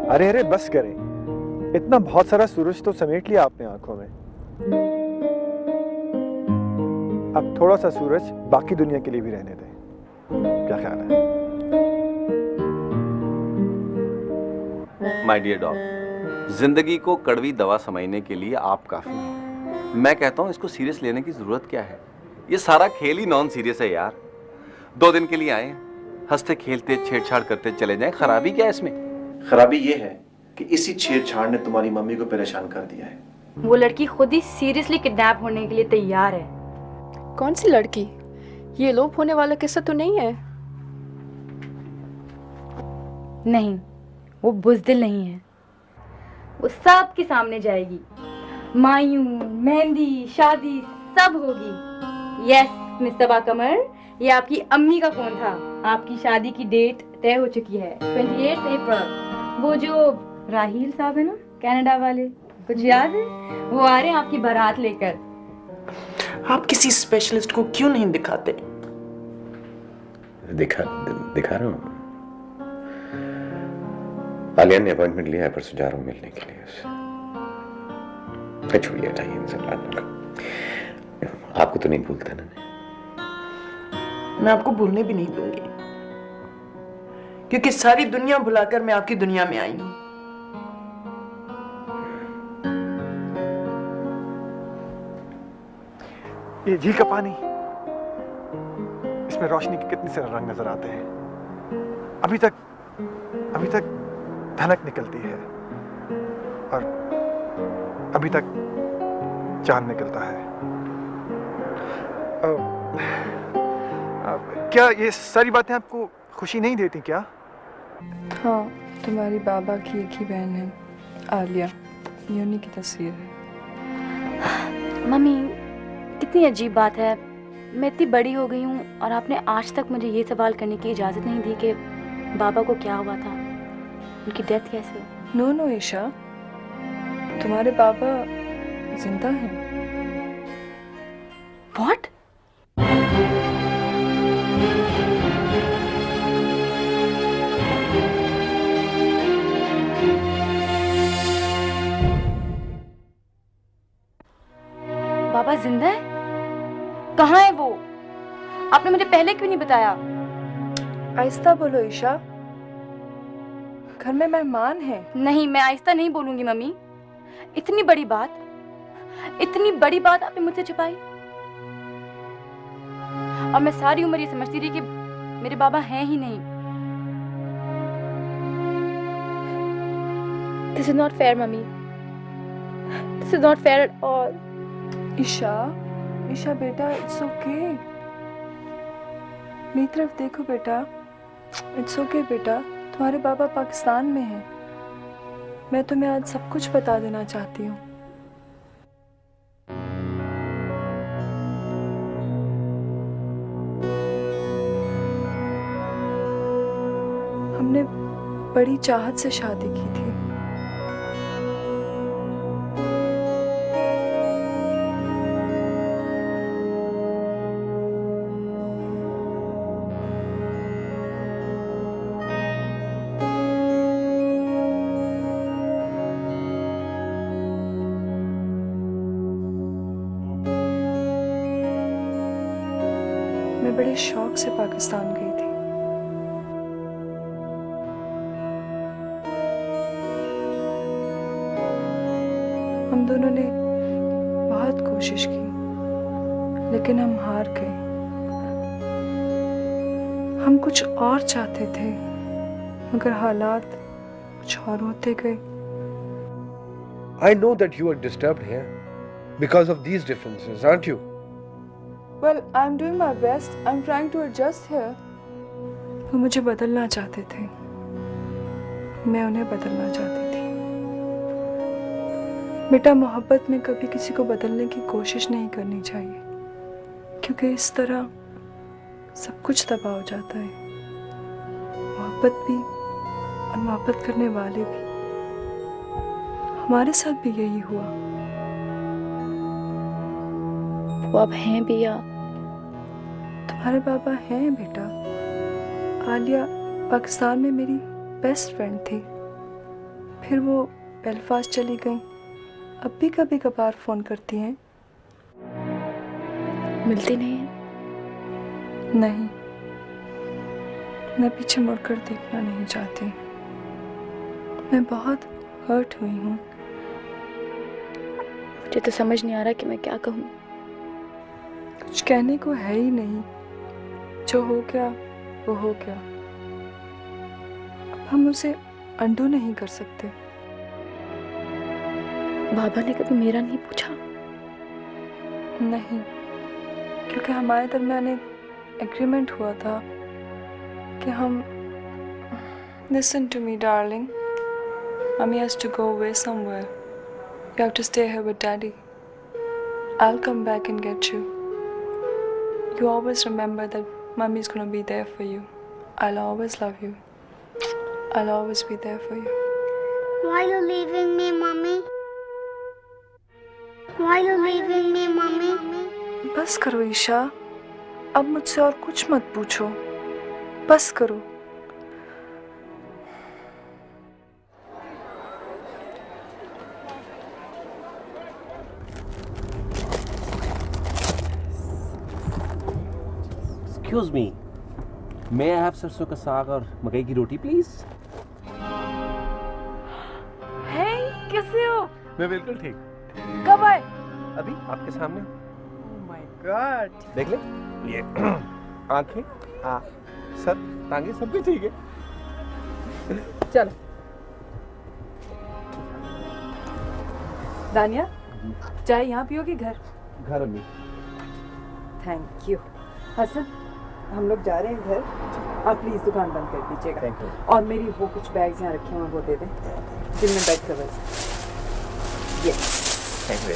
अरे अरे बस करें, इतना बहुत सारा सूरज तो समेट लिया आपने आंखों में। अब थोड़ा सा सूरज बाकी दुनिया के लिए भी रहने दें, क्या ख्याल है? माय डियर डॉग, जिंदगी को कड़वी दवा समझने के लिए आप काफी हैं। मैं कहता हूं इसको सीरियस लेने की जरूरत क्या है? ये सारा खेल ही नॉन सीरियस है यार। 2 दिन के लिए आए, हंसते खेलते छेड़छाड़ करते चले जाएं, खराबी क्या है इसमें? खराबी ये है कि इसी छेड़छाड़ ने तुम्हारी मम्मी को परेशान कर दिया है। वो लड़की खुद ही सीरियसली किडनैप होने के लिए तैयार है। कौन सी लड़की? ये लोप होने वाला किस्सा तो नहीं है? नहीं, वो बुज़दिल नहीं है। वो सबके सामने जाएगी, मायूं, मेहंदी, शादी सब होगी। यस मिस्टर बाकमर, ये आपकी अम्मी का फोन था। आपकी शादी की डेट तय हो चुकी है, 28 अप्रैल। वो जो राहील साहब है ना, कनाडा वाले, कुछ याद है? वो आ रहे हैं आपकी बारात लेकर। आप किसी स्पेशलिस्ट को क्यों नहीं दिखाते? दिखा रहा हूँ। आलिया ने अपॉइंटमेंट लिया है, परसों जा रहा हूँ मिलने के लिए उससे। छोड़िए, हटाइए इन सब बातों का। आपको तो नहीं भूलता ना मैं आपको भूलने भी नहीं दूंगी, क्योंकि सारी दुनिया भुलाकर मैं आपकी दुनिया में आई हूं। ये झील का पानी, इसमें रोशनी के कितने सारे रंग नजर आते हैं। अभी तक धनक निकलती है और अभी तक चांद निकलता है। क्या ये सारी बातें आपको खुशी नहीं देती क्या? हाँ, तुम्हारी बाबा की एक ही बहन है, आलिया। ये उन्हीं की तस्वीर है। मम्मी, कितनी अजीब बात है, मैं इतनी बड़ी हो गई हूँ और आपने आज तक मुझे ये सवाल करने की इजाज़त नहीं दी कि बाबा को क्या हुआ था, उनकी डेथ कैसे हुई। नो नो ईशा, तुम्हारे बाबा जिंदा हैं। व्हाट? बाबा जिंदा है? कहाँ है वो? आपने मुझे पहले क्यों नहीं बताया? आहिस्ता बोलो ईशा, घर में मेहमान हैं। नहीं, मैं आहिस्ता नहीं बोलूंगी मम्मी। इतनी बड़ी बात आपने मुझसे छुपाई। और मैं सारी उम्र ये समझती रही कि मेरे बाबा हैं ही नहीं। This is not fair, mummy. This is not fair at all। Isha बेटा, इट्स ओके। मेरी तरफ देखो बेटा, इट्स ओके बेटा, तुम्हारे बाबा पाकिस्तान में हैं। मैं तुम्हें आज सब कुछ बता देना चाहती हूँ। हमने बड़ी चाहत से शादी की थी। मैं बड़े शौक से पाकिस्तान गई थी। हम दोनों ने बहुत कोशिश की, लेकिन हम हार गए। हम कुछ और चाहते थे, मगर हालात कुछ और होते गए। I know that you are disturbed here because of these differences, aren't you? Well, I'm doing my best. I'm trying to adjust here. वो मुझे बदलना चाहते थे, मैं उन्हें बदलना चाहती थी। बेटा, मोहब्बत में कभी किसी को बदलने की कोशिश नहीं करनी चाहिए, क्योंकि इस तरह सब कुछ तबाह हो जाता है, मोहब्बत भी और मोहब्बत करने वाले भी। हमारे साथ भी यही हुआ। वो अब हैं भी या तुम्हारे पापा हैं बेटा। आलिया पाकिस्तान में मेरी बेस्ट फ्रेंड थी, फिर वो बेलफास्ट चली गई। अब भी कभी कभार फोन करती हैं। मिलती नहीं है? नहीं, मैं पीछे मुड़कर देखना नहीं चाहती। मैं बहुत हर्ट हुई हूँ। मुझे तो समझ नहीं आ रहा कि मैं क्या कहूँ। कुछ कहने को है ही नहीं। जो हो गया वो हो गया। अब हम उसे अंडू नहीं कर सकते। बाबा ने कभी मेरा नहीं पूछा? नहीं, क्योंकि हमारे दरमियान एक एग्रीमेंट हुआ था कि हम Listen to me, darling. Mommy has to go away somewhere. You have to stay here with Daddy. I'll come back and get you. You always remember that Mommy's gonna be there for you. I'll always love you. I'll always be there for you. Why are you leaving me, Mommy? Why are you leaving me, Mommy? बस करो ईशा, अब मुझसे और कुछ मत पूछो। बस करो। Excuse me. May I have सरसों का साग और मकई की रोटी, please? Hey, कैसे हो? मैं बिल्कुल ठीक। कब आए? अभी आपके सामने। Oh my God. देख ले, ये आंखें, सर, टांगे सब कुछ ठीक है। चलो। दानिया, चाय यहाँ पियोगे घर? घर अम्मी। Thank you. हसन, हम लोग जा रहे हैं घर। आप प्लीज दुकान बंद कर दीजिएगा। Thank you. और मेरी वो कुछ बैग्स यहाँ रखे हुए वो दे दें, जिनमें bed covers. Yes, thank you.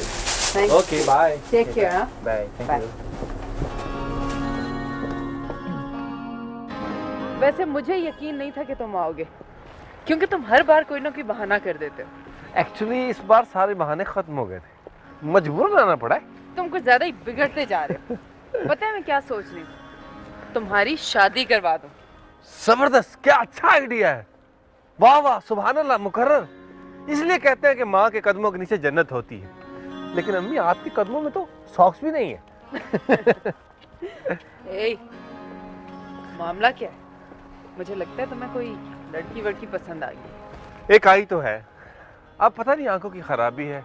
Thank okay, bye. Take care. Bye, thank Bye. You. वैसे मुझे यकीन नहीं था कि तुम आओगे, क्योंकि तुम हर बार कोई ना कोई बहाना कर देते हो। एक्चुअली इस बार सारे बहाने खत्म हो गए थे, मजबूर रहना पड़ा है। तुम कुछ ज्यादा ही बिगड़ते जा रहे हो। पता है मैं क्या सोच रही हूँ? तुम्हारी शादी करवा दूं। जबरदस्त, क्या अच्छा आइडिया है। वाह वाह, सुभान अल्लाह, मुकर्रर। इसलिए कहते हैं कि माँ के कदमों के नीचे जन्नत होती है, लेकिन अम्मी आपके कदमों में तो सॉक्स भी नहीं है। ए, मामला क्या है? मुझे लगता है तुम्हें कोई लड़की वड़की पसंद आ गई। एक आई तो है, अब पता नहीं आंखों की खराबी है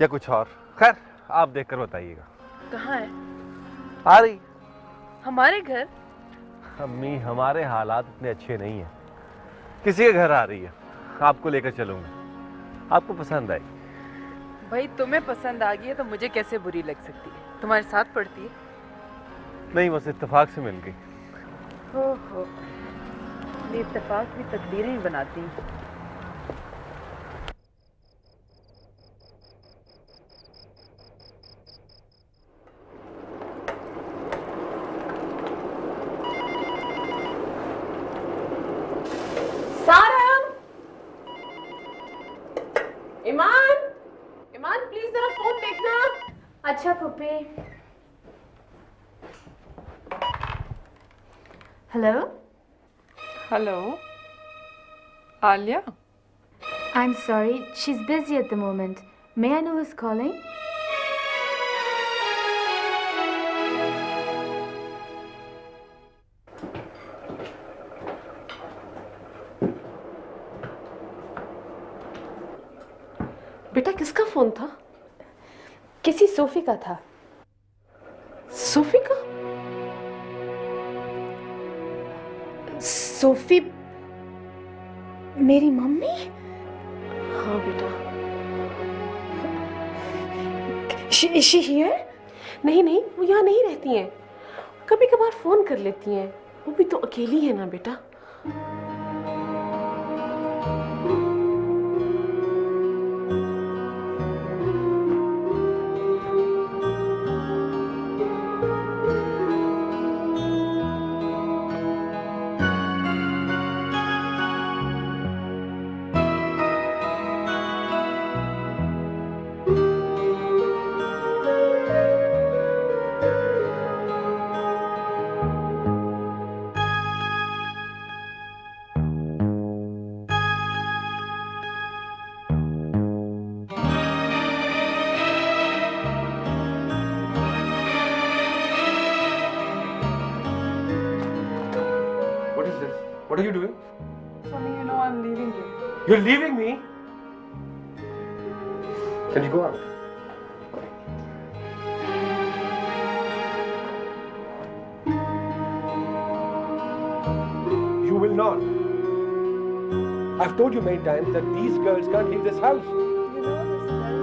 या कुछ और। खैर, आप देखकर बताइएगा। कहाँ है? आ रही। हमारे घर? अम्मी, हमारे हालात इतने अच्छे नहीं हैं, किसी के घर आ रही है, आपको लेकर चलूंगा, आपको पसंद आई। भाई तुम्हें पसंद आ गई है तो मुझे कैसे बुरी लग सकती है? तुम्हारे साथ पढ़ती है? नहीं, बस इत्तेफाक से मिल गई। ओहो, ये इत्तेफाक भी तकदीरें ही बनाती हैं। ईमान, ईमान प्लीज जरा फोन देखना। अच्छा puppy. Hello. Hello, Alia. I'm sorry, she's busy at the moment. May I know who's calling? बेटा किसका फोन था? किसी सोफी का था। सोफी का? सोफी मेरी मम्मी? हाँ बेटा। Is she here? नहीं नहीं, वो यहाँ नहीं रहती हैं। कभी कभार फोन कर लेती हैं। वो भी तो अकेली है ना बेटा। What are you doing? Sonny, you know I'm leaving you. You're leaving me? Can you go out? You will not. I've told you many times that these girls can't leave this house. You know this very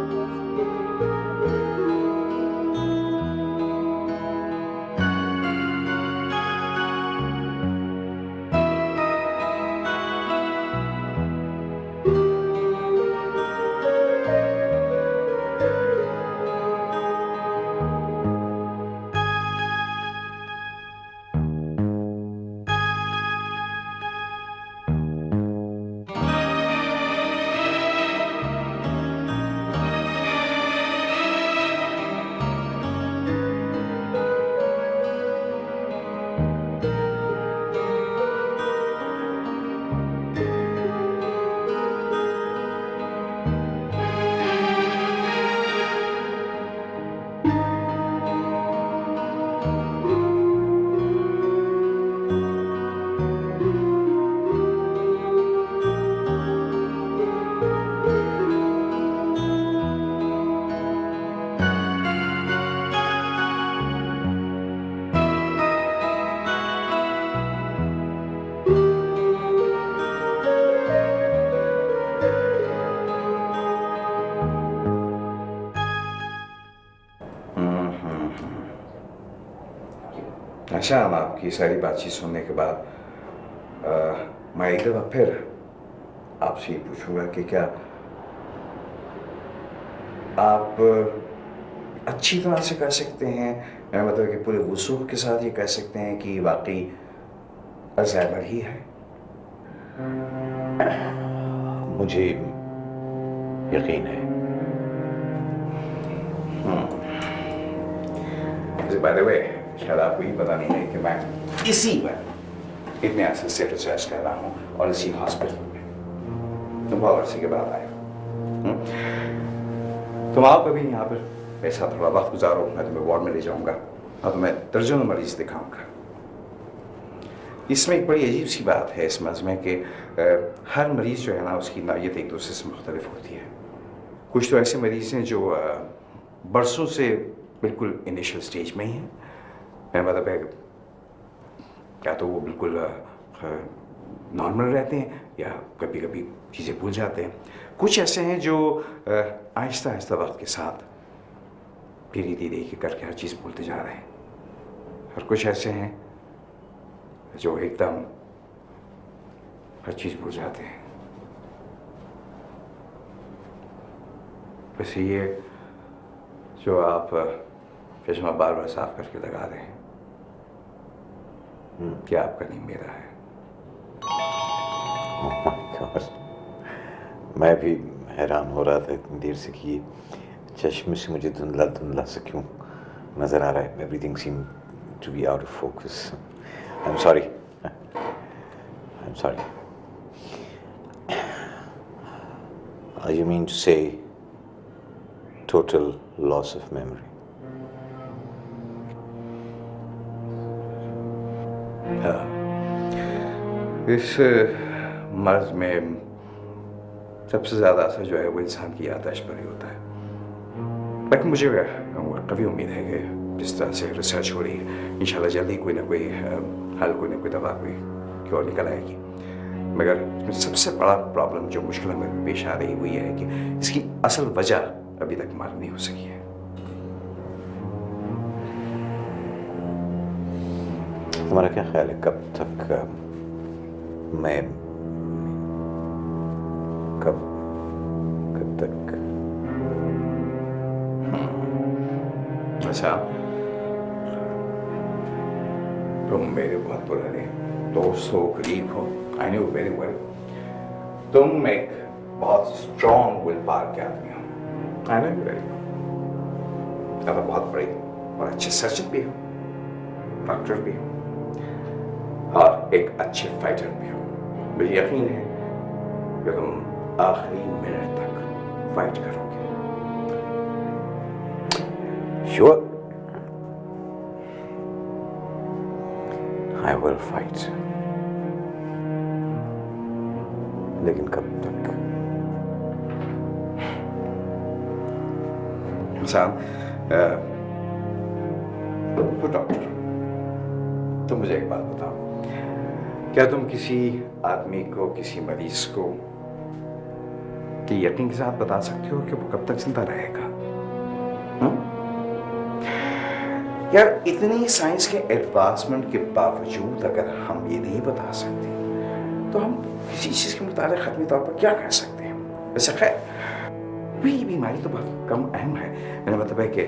अच्छा, हम आपकी सारी बातचीत सुनने के बाद मैं एक दफ़ा फिर आपसे ये पूछूंगा कि क्या आप अच्छी तरह से कह सकते हैं, मैं मतलब कि पूरे वसूख के साथ ये कह सकते हैं कि वाकई अल्जाइमर ही है? मुझे यकीन है। बाय द वे, शायद आपको ये पता नहीं है कि मैं इसी वक्त इतने अरसे से रिसर्च कर रहा हूँ और इसी हॉस्पिटल में तुम बहुत अरसे के बाद आए। तुम आप अभी यहाँ पर मेरे साथ थोड़ा वक्त गुजारो, मैं तुम्हें वार्ड में ले जाऊँगा और तुम्हें दर्जनों मरीज दिखाऊँगा। इसमें एक बड़ी अजीब सी बात है इस मर्ज में कि हर मरीज़ जो है ना, उसकी नौयत एक दूसरे से मुख्तलिफ होती है। कुछ तो ऐसे मरीज़ हैं जो बरसों से बिल्कुल इनिशियल स्टेज में ही हैं, मैं मतलब है या तो वो बिल्कुल नॉर्मल रहते हैं या कभी कभी चीज़ें भूल जाते हैं। कुछ ऐसे हैं जो आहिस्ता आहिस्ता वक्त के साथ धीरे धीरे करके हर चीज़ भूलते जा रहे हैं, और कुछ ऐसे हैं जो एकदम हर चीज़ भूल जाते हैं। वैसे ये जो आप चश्मा बार बार साफ करके लगा रहे हैं, क्या आपका नहीं मेरा है? Oh my God. मैं भी हैरान हो रहा था इतनी देर से कि ये चश्मे से मुझे धुंधला धुंधला सा क्यों नज़र आ रहा है। Everything seemed to be out of focus. I'm sorry. I'm sorry. You mean to say total loss of memory? हाँ, इस मर्ज में सबसे ज़्यादा असर जो है वो इंसान की याददाश्त पर ही होता है। लेकिन मुझे कभी उम्मीद है कि जिस तरह से रिसर्च हो रही है, इंशाल्लाह जल्दी कोई ना कोई हल, कोई ना कोई दवा, कोई क्योर निकल आएगी। मगर इसमें सबसे बड़ा प्रॉब्लम जो मुश्किल हमें पेश आ रही वो ये है कि इसकी असल वजह अभी तक मालूम नहीं हो सकी है। तुम्हारा क्या ख्याल है कब तक मैं कब तक? अच्छा, तुम मेरे बहुत पुराने दोस्त हो, करीब हो, आई नो वेरी वेल। तुम एक बहुत स्ट्रॉन्ग विल पावर के आदमी हो, आई नो वेरी वेल। अब बहुत बड़े और अच्छे सर्जन भी हो, डॉक्टर भी हो और एक अच्छे फाइटर भी हो। मुझे यकीन है कि तुम आखिरी मिनट तक फाइट करोगे। Sure, I will fight. लेकिन कब तक? साहब, डॉक्टर, तुम मुझे एक बात बताओ, क्या तुम किसी आदमी को, किसी मरीज को कि यकीन के साथ बता सकते हो कि वो कब तक जिंदा रहेगा? यार, इतनी साइंस के एडवांसमेंट के बावजूद अगर हम ये नहीं बता सकते तो हम किसी चीज के मुताबिक खत्मी तौर पर क्या कर सकते हैं? वैसे खैर वही बीमारी तो बहुत कम अहम है। मेरा मतलब है कि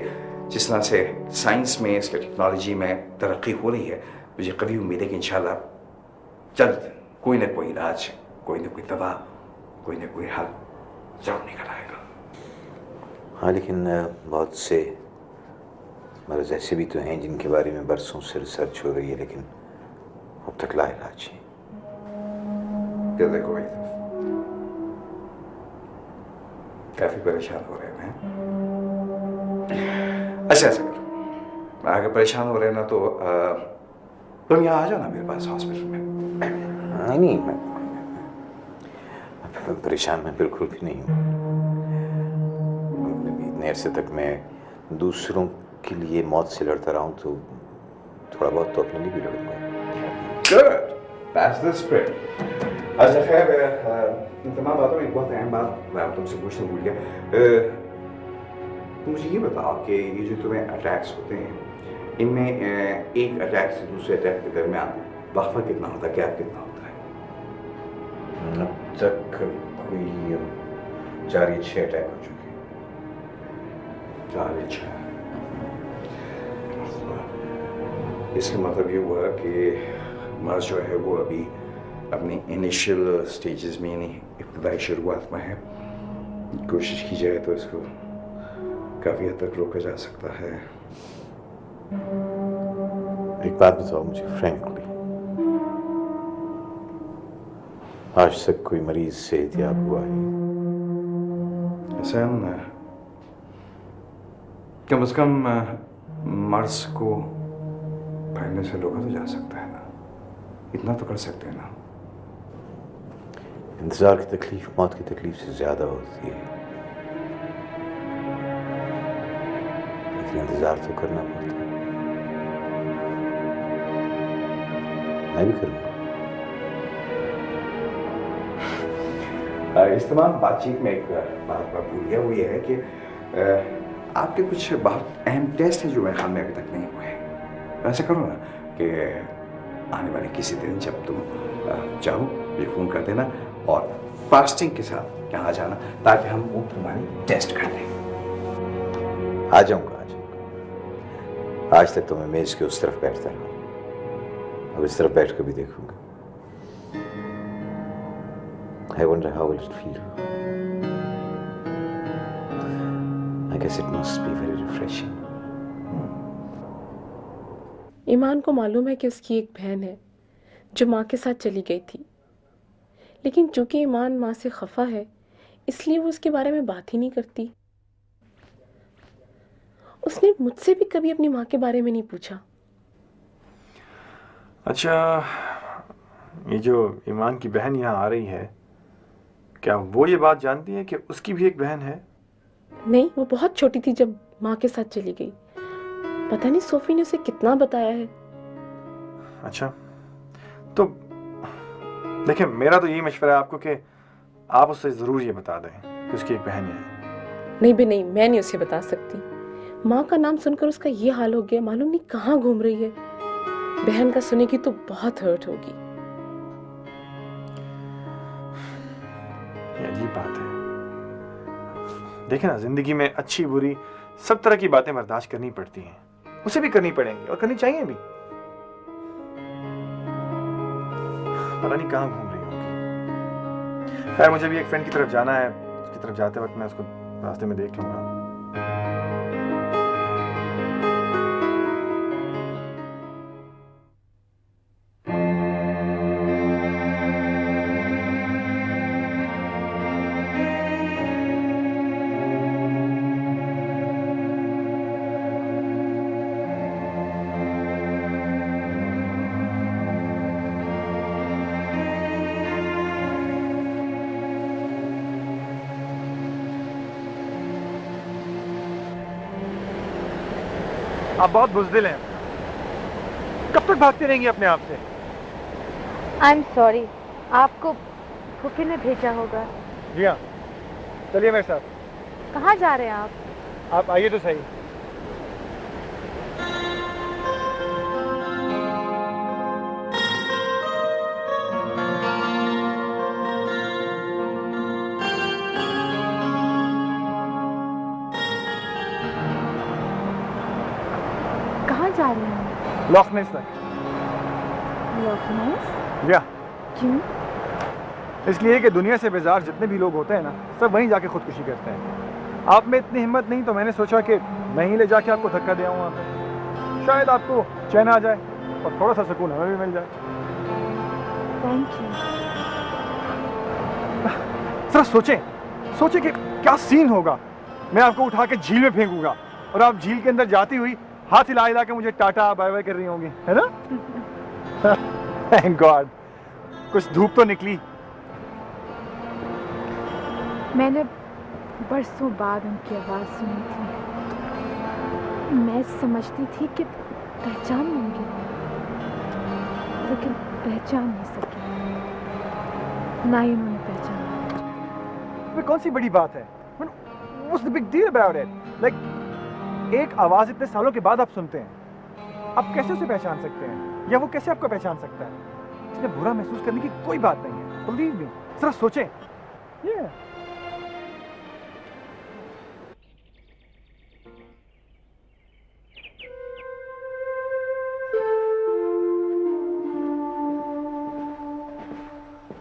जिस तरह से साइंस में, इसके टेक्नोलॉजी में तरक्की हो रही है, मुझे कभी उम्मीद है कि इंशाल्लाह जल्द कोई ना कोई इलाज, कोई ना कोई दवा, कोई ना कोई हल जरूर निकल आएगा। हाँ, लेकिन बहुत से मरीज ऐसे भी तो हैं जिनके बारे में बरसों से रिसर्च हो रही है लेकिन अब तक लाइलाज है। क्या देखो भाई, काफी परेशान हो रहे हैं। अच्छा ऐसा करो, अगर परेशान हो रहे हैं ना तो तुम यहाँ आ जाओ ना मेरे पास हॉस्पिटल में। नहीं, मैं परेशान मैं बिल्कुल भी नहीं हूँ। इतने अरसे तक मैं दूसरों के लिए मौत से लड़ता रहा हूँ तो थोड़ा बहुत तो अपने लिए भी लड़ूंगा। Good, that's the spirit. अच्छा खैर, इन तमाम बातों में एक बहुत अहम बात मैं तुमसे पूछना भूल गया। मुझे ये बताओ कि ये जो तुम्हें अटैक्स होते हैं, इनमें एक अटैक से दूसरे अटैक के दरमियान वक्फा कितना होता है, गैप कितना होता है? अब तक कोई 4 या 6 अटैक हो चुके हैं। 4 या 6। इसका मतलब ये हुआ कि मर्ज जो है वो अभी अपनी इनिशियल स्टेजेस में, यानी इब्तदाई शुरुआत में है। कोशिश की जाए तो इसको काफ़ी हद तक रोका जा सकता है। एक बात बताओ मुझे फ्रैंकली, आज तक कोई मरीज से एहतियात हुआ है? हसन, कम से कम मर्ज को फैलने से रोका तो जा सकता है ना, इतना तो कर सकते हैं ना। इंतजार की तकलीफ मौत की तकलीफ से ज्यादा होती है, लेकिन इंतजार तो करना पड़ता है। मैं भी करूँगा। इस तमाम बातचीत में एक बात मैं भूल गया, वो ये है कि आपके कुछ बहुत अहम टेस्ट हैं जो मेरे ख्याल में अभी तक नहीं हुए हैं। ऐसा करो ना कि आने वाले किसी दिन जब तुम चाहो मुझे फ़ोन कर देना और फास्टिंग के साथ यहाँ जाना ताकि हम वो तुम्हारी टेस्ट कर लें। आ जाऊँगा, आ जाऊँगा। आज तक तो मैं मेज़ के उस तरफ बैठता रहा, अब इस तरफ बैठ कर भी देखूँगा। I wonder how will it feel. I guess it must be very refreshing. ईमान को मालूम है कि उसकी एक बहन है जो माँ के साथ चली गई थी, लेकिन चूंकि ईमान माँ से खफा है इसलिए वो उसके बारे में बात ही नहीं करती। उसने मुझसे भी कभी अपनी माँ के बारे में नहीं पूछा। अच्छा, ये जो ईमान की बहन यहाँ आ रही है, क्या वो ये बात जानती है कि उसकी भी एक बहन है? नहीं, वो बहुत छोटी थी जब माँ के साथ चली गई। पता नहीं सोफी ने उसे कितना बताया है। अच्छा, तो देखिए, मेरा तो यही मशवरा है आपको कि आप उससे ज़रूर ये बता दें कि उसकी एक बहन है। नहीं बे नहीं, मैं नहीं उसे बता सकती। माँ का नाम सुनकर उसका ये हाल हो गया, मालूम नहीं कहाँ घूम रही है। बहन का सुनेगी तो बहुत हर्ट होगी। ये अजीब बात है। देखिए ना, जिंदगी में अच्छी बुरी सब तरह की बातें बर्दाश्त करनी पड़ती हैं, उसे भी करनी पड़ेंगी और करनी चाहिए भी। पता नहीं कहाँ घूम रही होगी। खैर, मुझे भी एक फ्रेंड की तरफ जाना है, उसकी तरफ जाते वक्त मैं उसको रास्ते में देख लूंगा। आप बहुत बुज़दिल हैं। कब तक भागती रहेंगी अपने आप से? आई एम सॉरी, आपको फूफी ने भेजा होगा। जी हाँ, चलिए मेरे साथ। कहाँ जा रहे हैं आप आइए तो सही। कहाँ जा रहे हैं? लॉस नेस तक। लॉस नेस? या क्यों? इसलिए कि दुनिया से बेजार जितने भी लोग होते हैं ना, सब वहीं जाके खुदकुशी करते हैं। आप में इतनी हिम्मत नहीं तो मैंने सोचा कि मैं ही ले जाके आपको धक्का दे आऊँ वहाँ पे। शायद आपको चैन आ जाए और थोड़ा सा सुकून हमें भी मिल जाए। Thank you. जरा सोचें कि क्या सीन होगा। मैं आपको उठा के झील में फेंकूंगा और आप झील के अंदर जाती हुई हाथ हिला के मुझे टाटा बाय बाय कर रही होंगी, है ना? थैंक गॉड, कुछ धूप तो निकली। मैंने बरसों बाद उनकी आवाज़ सुनी थी। मैं समझती थी कि पहचान लूंगी, लेकिन पहचान नहीं सकी। ना ही उन्होंने पहचाना। कौन सी बड़ी बात है? What's the big deal about it? Like, एक आवाज़ इतने सालों के बाद आप सुनते हैं, आप कैसे उसे पहचान सकते हैं? या वो कैसे आपको पहचान सकता है? इसमें बुरा महसूस करने की कोई बात नहीं है। Believe me, जरा सोचें। Yeah.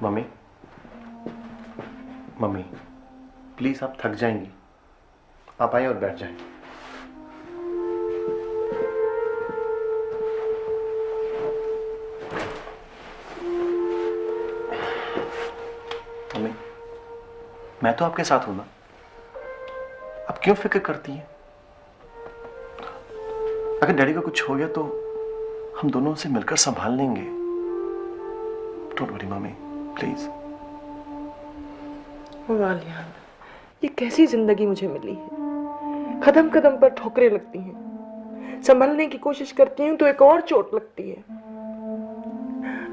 मम्मी, मम्मी, प्लीज आप थक जाएंगी, आप आइए और बैठ जाएं। मम्मी, मैं तो आपके साथ हूं ना, आप क्यों फिक्र करती हैं? अगर डैडी को कुछ हो गया तो हम दोनों उसे मिलकर संभाल लेंगे। Don't worry mummy, please. वालियान, ये कैसी जिंदगी मुझे मिली है। कदम कदम पर ठोकरें लगती हैं, संभलने की कोशिश करती हूँ तो एक और चोट लगती है।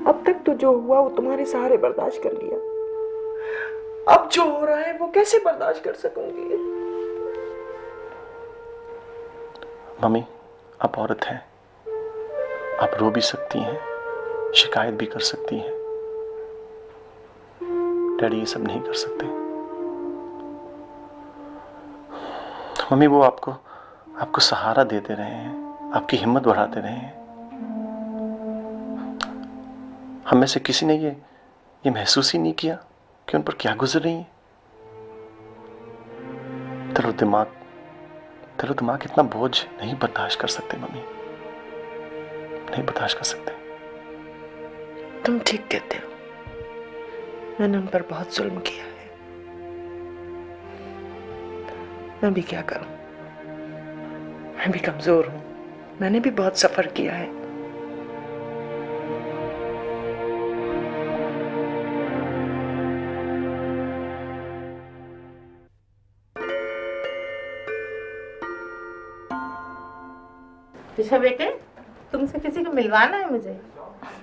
अब तक तो जो हुआ वो तुम्हारे सहारे बर्दाश्त कर लिया, अब जो हो रहा है वो कैसे बर्दाश्त कर सकूंगी? मम्मी, आप औरत हैं, आप रो भी सकती हैं, शिकायत भी कर सकती हैं। डैडी ये सब नहीं कर सकते। मम्मी, वो आपको सहारा देते रहे हैं, आपकी हिम्मत बढ़ाते रहे हैं। हम में से किसी ने ये महसूस ही नहीं किया कि उन पर क्या गुजर रही है। दिलो दिमाग इतना बोझ नहीं बर्दाश्त कर सकते मम्मी, नहीं बर्दाश्त कर सकते। तुम ठीक कहते हो, मैंने उन पर बहुत जुल्म किया है। मैं भी क्या करूं, मैं भी कमजोर हूं, मैंने भी बहुत सफर किया है। ऋषा बेटे, तुमसे किसी को मिलवाना है मुझे।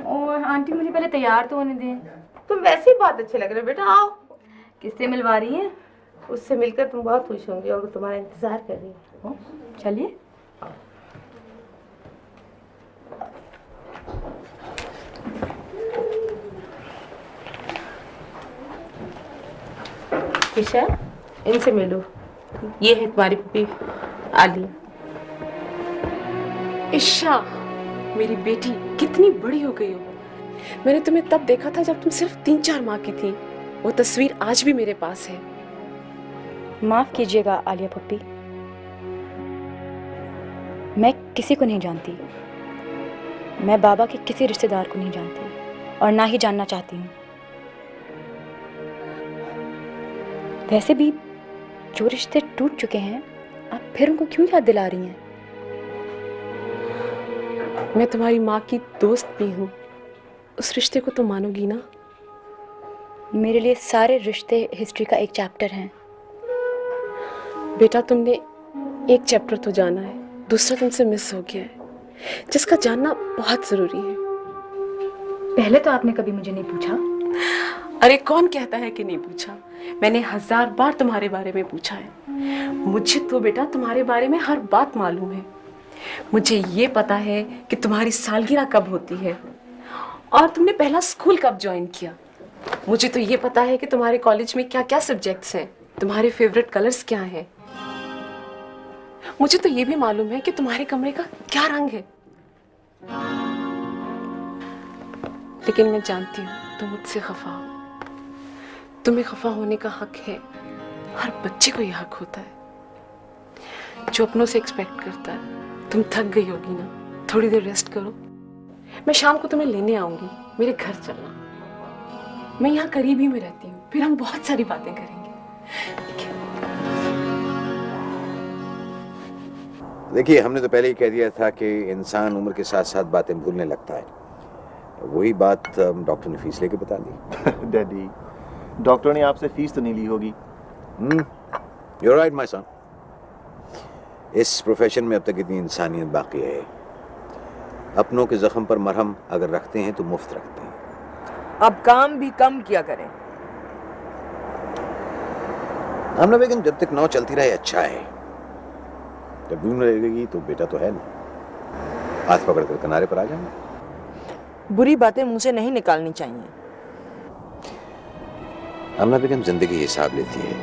और आंटी मुझे पहले तैयार तो होने दें। तुम वैसे ही बहुत अच्छे लग रहे हो बेटा, आओ। किससे मिलवा रही हैं? उससे मिलकर तुम बहुत खुश होंगी और वो तुम्हारा इंतजार कर रही है। चलिए। ईशा, इनसे मिलो, ये है तुम्हारी पुप्पी आलिया। ईशा, मेरी बेटी कितनी बड़ी हो गई हो। मैंने तुम्हें तब देखा था जब तुम सिर्फ 3-4 माह की थी। वो तस्वीर आज भी मेरे पास है। माफ कीजिएगा आलिया पप्पी, मैं किसी को नहीं जानती। मैं बाबा के किसी रिश्तेदार को नहीं जानती और ना ही जानना चाहती हूँ। वैसे भी जो रिश्ते टूट चुके हैं, आप फिर उनको क्यों याद दिला रही हैं? मैं तुम्हारी माँ की दोस्त भी हूँ। उस रिश्ते को तो मानोगी ना? मेरे लिए सारे रिश्ते हिस्ट्री का एक चैप्टर हैं। बेटा, तुमने एक चैप्टर तो जाना है, दूसरा तुमसे मिस हो गया है, जिसका जानना बहुत जरूरी है। पहले तो आपने कभी मुझे नहीं पूछा। अरे कौन कहता है कि नहीं पूछा? मैंने 1000 बार तुम्हारे बारे में पूछा है। मुझे तो बेटा तुम्हारे बारे में हर बात मालूम है। मुझे ये पता है कि तुम्हारी सालगिरह कब होती है और तुमने पहला स्कूल कब ज्वाइन किया। मुझे तो ये पता है कि तुम्हारे कॉलेज में क्या क्या सब्जेक्ट्स हैं, तुम्हारे फेवरेट कलर्स क्या हैं। मुझे तो ये भी मालूम है कि तुम्हारे कमरे का क्या रंग है। लेकिन मैं जानती हूँ तुम मुझसे खफा हो। तुम्हें खफा होने का हक है, हर बच्चे को यह हक होता है जो अपनों से एक्सपेक्ट करता है। तुम थक गई होगी ना, थोड़ी देर रेस्ट करो। मैं शाम को तुम्हें लेने आऊंगी, मेरे घर चलना। मैं यहाँ करीब ही में रहती हूँ, फिर हम बहुत सारी बातें करेंगे। देखिए, हमने तो पहले ही कह दिया था कि इंसान उम्र के साथ साथ बातें भूलने लगता है। वही बात डॉक्टर ने फीस लेके बता दी। डैडी, डॉक्टर ने आपसे फीस तो नहीं ली होगी? You're right, my son. इस प्रोफेशन में अब तक इतनी इंसानियत बाकी है। अपनों के जख्म पर मरहम अगर रखते हैं तो मुफ्त रखते हैं। अब काम भी कम किया करें। आमना बेगम, जब तक नाव चलती रहे अच्छा है। जब डूब लगेगी तो बेटा तो है ना, हाथ पकड़कर किनारे पर आ जाएंगे। बुरी बातें मुंह से नहीं निकालनी चाहिए। आमना बेगम, जिंदगी हिसाब लेती है,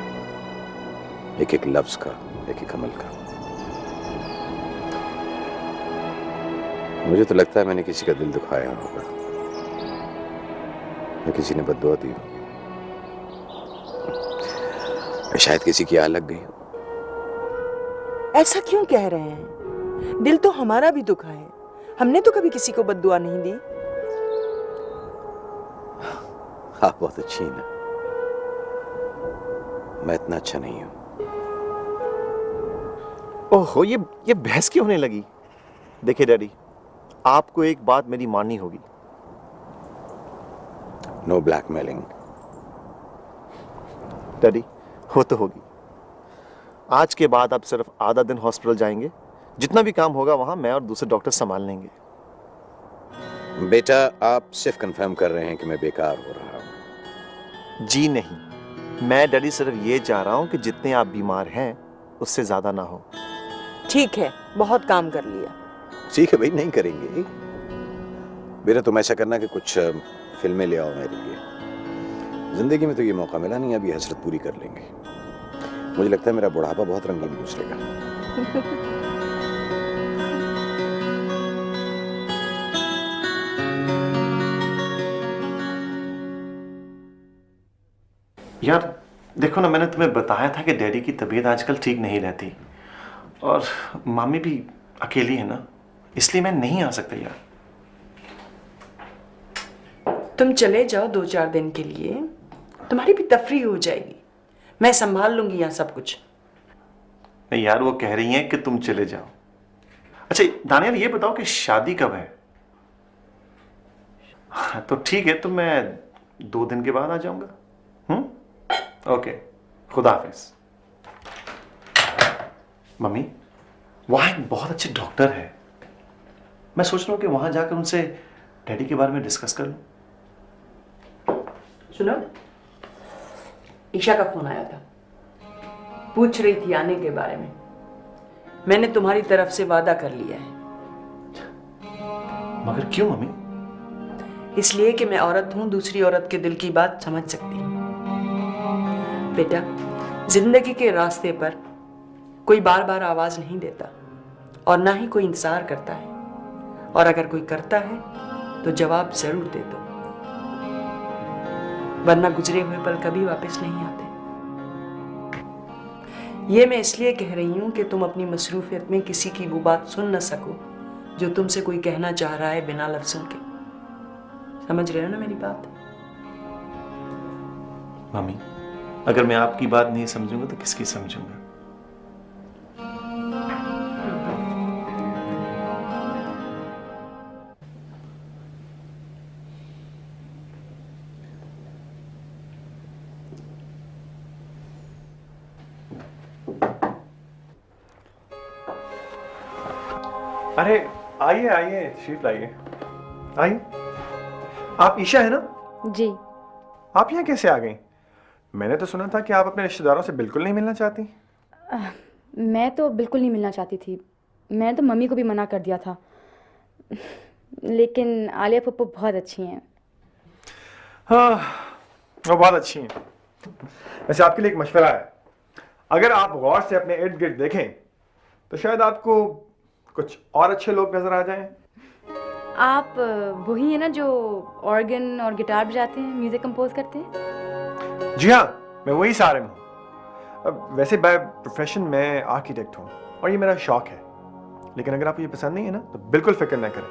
एक एक लफ्ज का, एक एक अमल का। मुझे तो लगता है मैंने किसी का दिल दुखाया होगा या किसी ने बद्दुआ दी होगी, शायद किसी की आग लग गई हो। ऐसा क्यों कह रहे हैं? दिल तो हमारा भी दुखा है। हमने तो कभी किसी को बद्दुआ नहीं दी। आप बहुत अच्छी हैं ना, मैं इतना अच्छा नहीं हूं। ओहो, ये बहस क्यों होने लगी? देखिए डैडी, आपको एक बात मेरी माननी होगी। No blackmailing. डैडी, हो तो होगी। आज के बाद आप सिर्फ आधा दिन हॉस्पिटल जाएंगे, जितना भी काम होगा वहां मैं और दूसरे डॉक्टर संभाल लेंगे। बेटा, आप सिर्फ कंफर्म कर रहे हैं कि मैं बेकार हो रहा हूं? जी नहीं, मैं डैडी सिर्फ ये चाह रहा हूं कि जितने आप बीमार हैं उससे ज्यादा ना हो। ठीक है, बहुत काम कर लिया। ठीक है भाई, नहीं करेंगे। बेटा, तुम ऐसा करना कि कुछ फिल्में ले आओ मेरे लिए। जिंदगी में तो ये मौका मिला नहीं, अब ये हसरत पूरी कर लेंगे। मुझे लगता है मेरा बुढ़ापा बहुत रंगीन गुजरेगा। यार देखो ना, मैंने तुम्हें बताया था कि डैडी की तबीयत आजकल ठीक नहीं रहती और मामी भी अकेली है ना, इसलिए मैं नहीं आ सकता यार। तुम चले जाओ 2-4 दिन के लिए, तुम्हारी भी तफरीह हो जाएगी। मैं संभाल लूंगी यहाँ सब कुछ। नहीं यार, वो कह रही हैं कि तुम चले जाओ। अच्छा दानियाल, ये बताओ कि शादी कब है? तो ठीक है, तो मैं 2 दिन के बाद आ जाऊंगा। ओके, खुदा हाफिज। मम्मी, वहां एक बहुत अच्छे डॉक्टर है, मैं सोच रहा हूं कि वहां जाकर उनसे डैडी के बारे में डिस्कस कर लूं। सुनो, ईशा का फोन आया था, पूछ रही थी आने के बारे में। मैंने तुम्हारी तरफ से वादा कर लिया है। मगर क्यों मम्मी? इसलिए कि मैं औरत हूं, दूसरी औरत के दिल की बात समझ सकती हूं। बेटा, जिंदगी के रास्ते पर कोई बार बार आवाज नहीं देता और ना ही कोई इंतजार करता है, और अगर कोई करता है तो जवाब जरूर दे दो, वरना गुजरे हुए पल कभी वापस नहीं आते। ये मैं इसलिए कह रही हूं कि तुम अपनी मसरूफियत में किसी की वो बात सुन न सको जो तुमसे कोई कहना चाह रहा है बिना लफ्जों के। समझ रहे हो ना मेरी बात? मम्मी, अगर मैं आपकी बात नहीं समझूंगा तो किसकी समझूंगा? अरे आइए आइए, तशरीफ लाइए, आइए। आप ईशा है ना? जी। आप यहाँ कैसे आ गई? मैंने तो सुना था कि आप अपने रिश्तेदारों से बिल्कुल नहीं मिलना चाहती। मैं तो बिल्कुल नहीं मिलना चाहती थी। मैंने तो मम्मी को भी मना कर दिया था, लेकिन आलिया पप्पू बहुत अच्छी हैं। हाँ, वो बहुत अच्छी हैं। वैसे आपके लिए एक मशवरा है, अगर आप गौर से अपने इर्द गिर्द देखें तो शायद आपको कुछ और अच्छे लोग नजर आ जाएं। आप वही है ना जो ऑर्गन और गिटार बजाते हैं, म्यूजिक कंपोज करते हैं? जी हाँ, मैं वही सारिम हूँ। वैसे बाय प्रोफेशन मैं आर्किटेक्ट हूँ और ये मेरा शौक है, लेकिन अगर आपको ये पसंद नहीं है ना तो बिल्कुल फिक्र ना करें,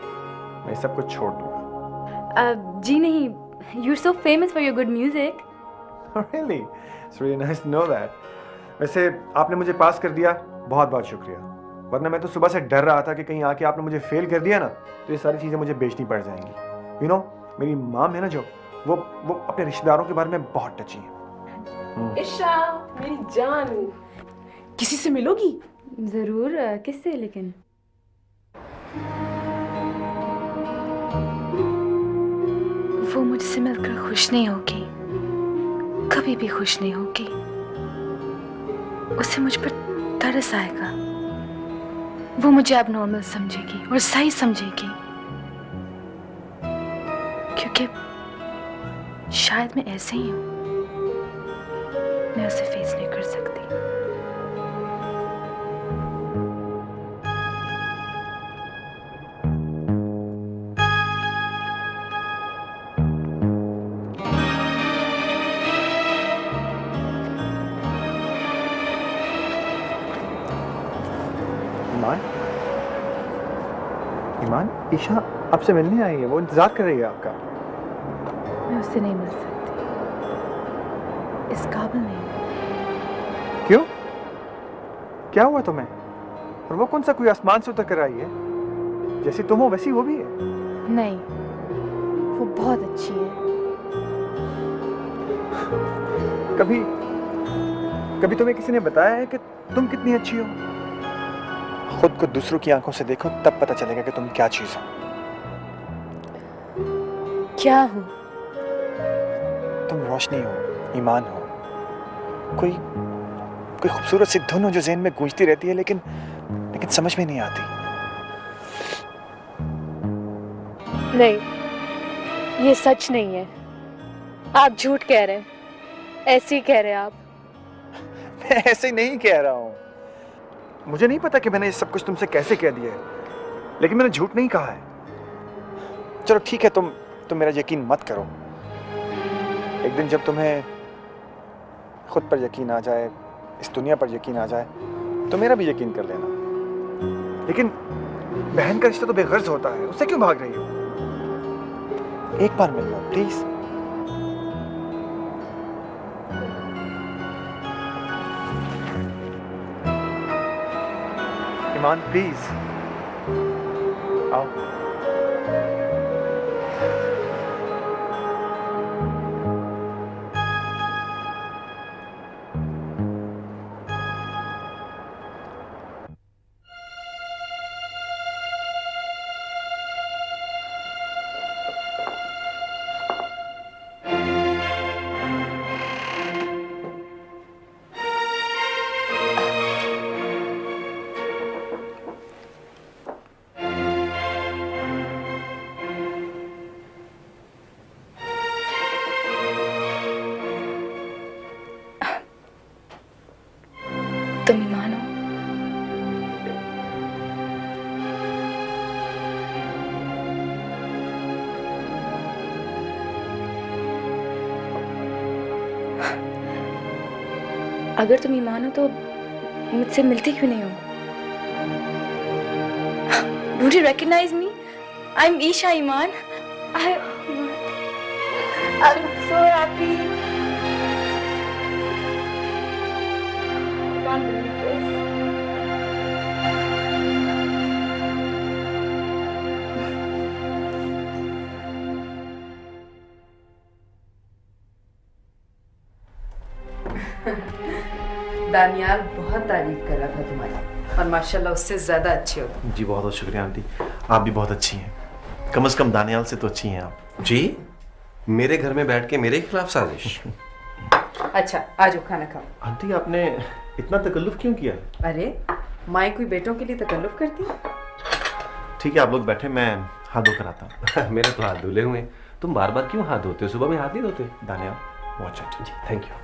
मैं सब कुछ छोड़ दूंगा। जी नहीं, you are so famous for your good music. Really? It's really nice to know that. वैसे आपने मुझे पास कर दिया, बहुत बहुत शुक्रिया, वरना मैं तो सुबह से डर रहा था कि कहीं आके आपने मुझे फेल कर दिया ना तो ये सारी चीज़ें मुझे बेचनी पड़ जाएंगी। यू नो, मेरी माम है ना जो, वो अपने रिश्तेदारों के बारे में बहुत टची है। ईशा मेरी जान, किसी से मिलोगी? जरूर। किससे? लेकिन वो मुझसे मिलकर खुश नहीं होगी, कभी भी खुश नहीं होगी। उसे मुझ पर तरस आएगा, वो मुझे अब नॉर्मल समझेगी और सही समझेगी, क्योंकि शायद मैं ऐसे ही हूं, मैं उसे फेस नहीं कर सकती। ईमान, ईशा आपसे मिलने आई है, वो इंतजार कर रही है आपका। मैं उससे नहीं मिल सकती, इस काबिल नहीं। क्यों? क्या हुआ तुम्हें? और वो कौन सा कोई आसमान से उतर कर आई है? जैसी तुम हो वैसी वो भी है। नहीं, वो बहुत अच्छी है। कभी तुम्हें किसी ने बताया है कि तुम कितनी अच्छी हो? खुद को दूसरों की आंखों से देखो, तब पता चलेगा कि तुम क्या चीज हो। क्या हो? तुम रोशनी हो, ईमान हो, कोई खूबसूरत सी धुन हो जो ज़हन में गूंजती रहती है, लेकिन समझ में नहीं आती। नहीं, ये सच नहीं है, आप झूठ कह रहे हैं, ऐसे ही कह रहे हैं आप। मैं ऐसे ही नहीं कह रहा हूँ। मुझे नहीं पता कि मैंने ये सब कुछ तुमसे कैसे कह दिया है, लेकिन मैंने झूठ नहीं कहा है। चलो ठीक है, तुम मेरा यकीन मत करो। एक दिन जब तुम्हें खुद पर यकीन आ जाए, इस दुनिया पर यकीन आ जाए, तो मेरा भी यकीन कर लेना। लेकिन बहन का रिश्ता तो बेगर्ज होता है, उससे क्यों भाग रही हो? एक बार मिल लो प्लीज। ईमान प्लीज आओ। तुम ईमान हो? अगर तुम ईमान हो तो मुझसे मिलती क्यों नहीं हो? Don't you recognize me? I'm Isha Iman. I'm so happy. I can't believe this. Daniyal बहुत तारीफ कर रहा था तुम्हारी, और माशाल्लाह उससे ज्यादा अच्छी हो। जी बहुत बहुत शुक्रिया आंटी, आप भी बहुत अच्छी हैं। कम से कम दानियाल से तो अच्छी हैं आप। जी मेरे घर में बैठ के मेरे खिलाफ साजिश? अच्छा आ जाओ खाना खाओ। आंटी आपने इतना तकल्लुफ क्यों किया? अरे माँ कोई बेटों के लिए तकल्लुफ करती है? ठीक है आप लोग बैठे, मैं हाथ धोकर आता हूँ। मेरे तो हाथ धुले हुए हैं, तुम बार बार क्यों हाथ धोते हो? सुबह में हाथ नहीं धोते? Daniyal watch it. Thank you.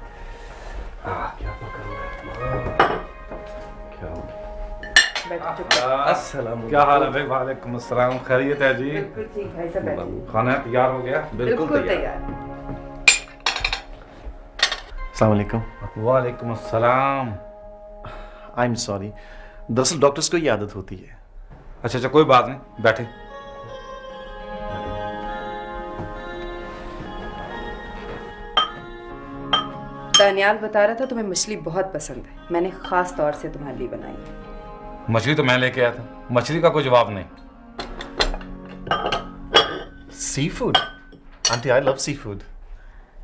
क्या अस्सलाम। क्या हाल है भाई? वालेकुम अस्सलाम। खैरियत है जी? बिल्कुल ठीक भाई साहब बैठिए। खाना तैयार हो गया? बिल्कुल तैयार। अस्सलाम वालेकुम। वालेकुम अस्सलाम। आई एम सॉरी, दरअसल डॉक्टर्स को ये आदत होती है। अच्छा कोई बात नहीं, बैठे। दानियाल बता रहा था तुम्हें मछली बहुत पसंद है, मैंने खास तौर से तुम्हारे लिए बनाई है। मछली तो मैं लेके आया था, मछली का कोई जवाब नहीं। Sea food? Aunty I love sea food.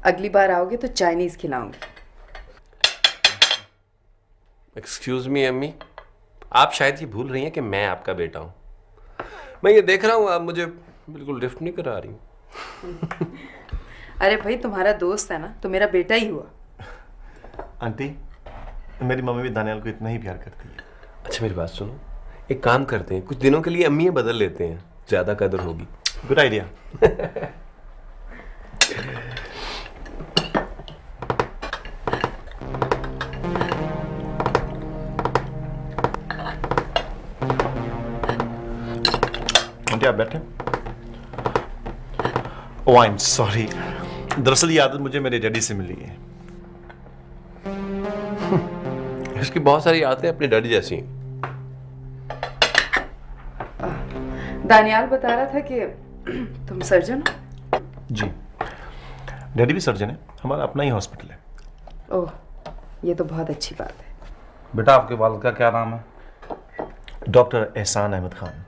अगली बार आओगे तो चाइनीज खिलाऊंगी। एक्सक्यूज मी अम्मी, आप शायद ये भूल रही हैं कि मैं आपका बेटा हूँ। मैं ये देख रहा हूँ आप मुझे बिल्कुल लिफ्ट नहीं करा रही। अरे भाई तुम्हारा दोस्त है ना, तो मेरा बेटा ही हुआ। आंटी मेरी मम्मी भी दानियाल को इतना ही प्यार करती है। अच्छा मेरी बात सुनो, एक काम करते हैं, कुछ दिनों के लिए अम्मी बदल लेते हैं, ज्यादा कदर होगी। Good idea. आंटी आप बैठे। ओह आई एम सॉरी, दरअसल ये आदत मुझे मेरे डैडी से मिली है। इसकी बहुत सारी आदतें अपने डैडी जैसी हैं। दानियाल बता रहा था कि तुम सर्जन हो? जी, डैडी भी सर्जन है, हमारा अपना ही हॉस्पिटल है। ओह, ये तो बहुत अच्छी बात है। बेटा आपके वालिद का क्या नाम है? डॉक्टर एहसान अहमद खान।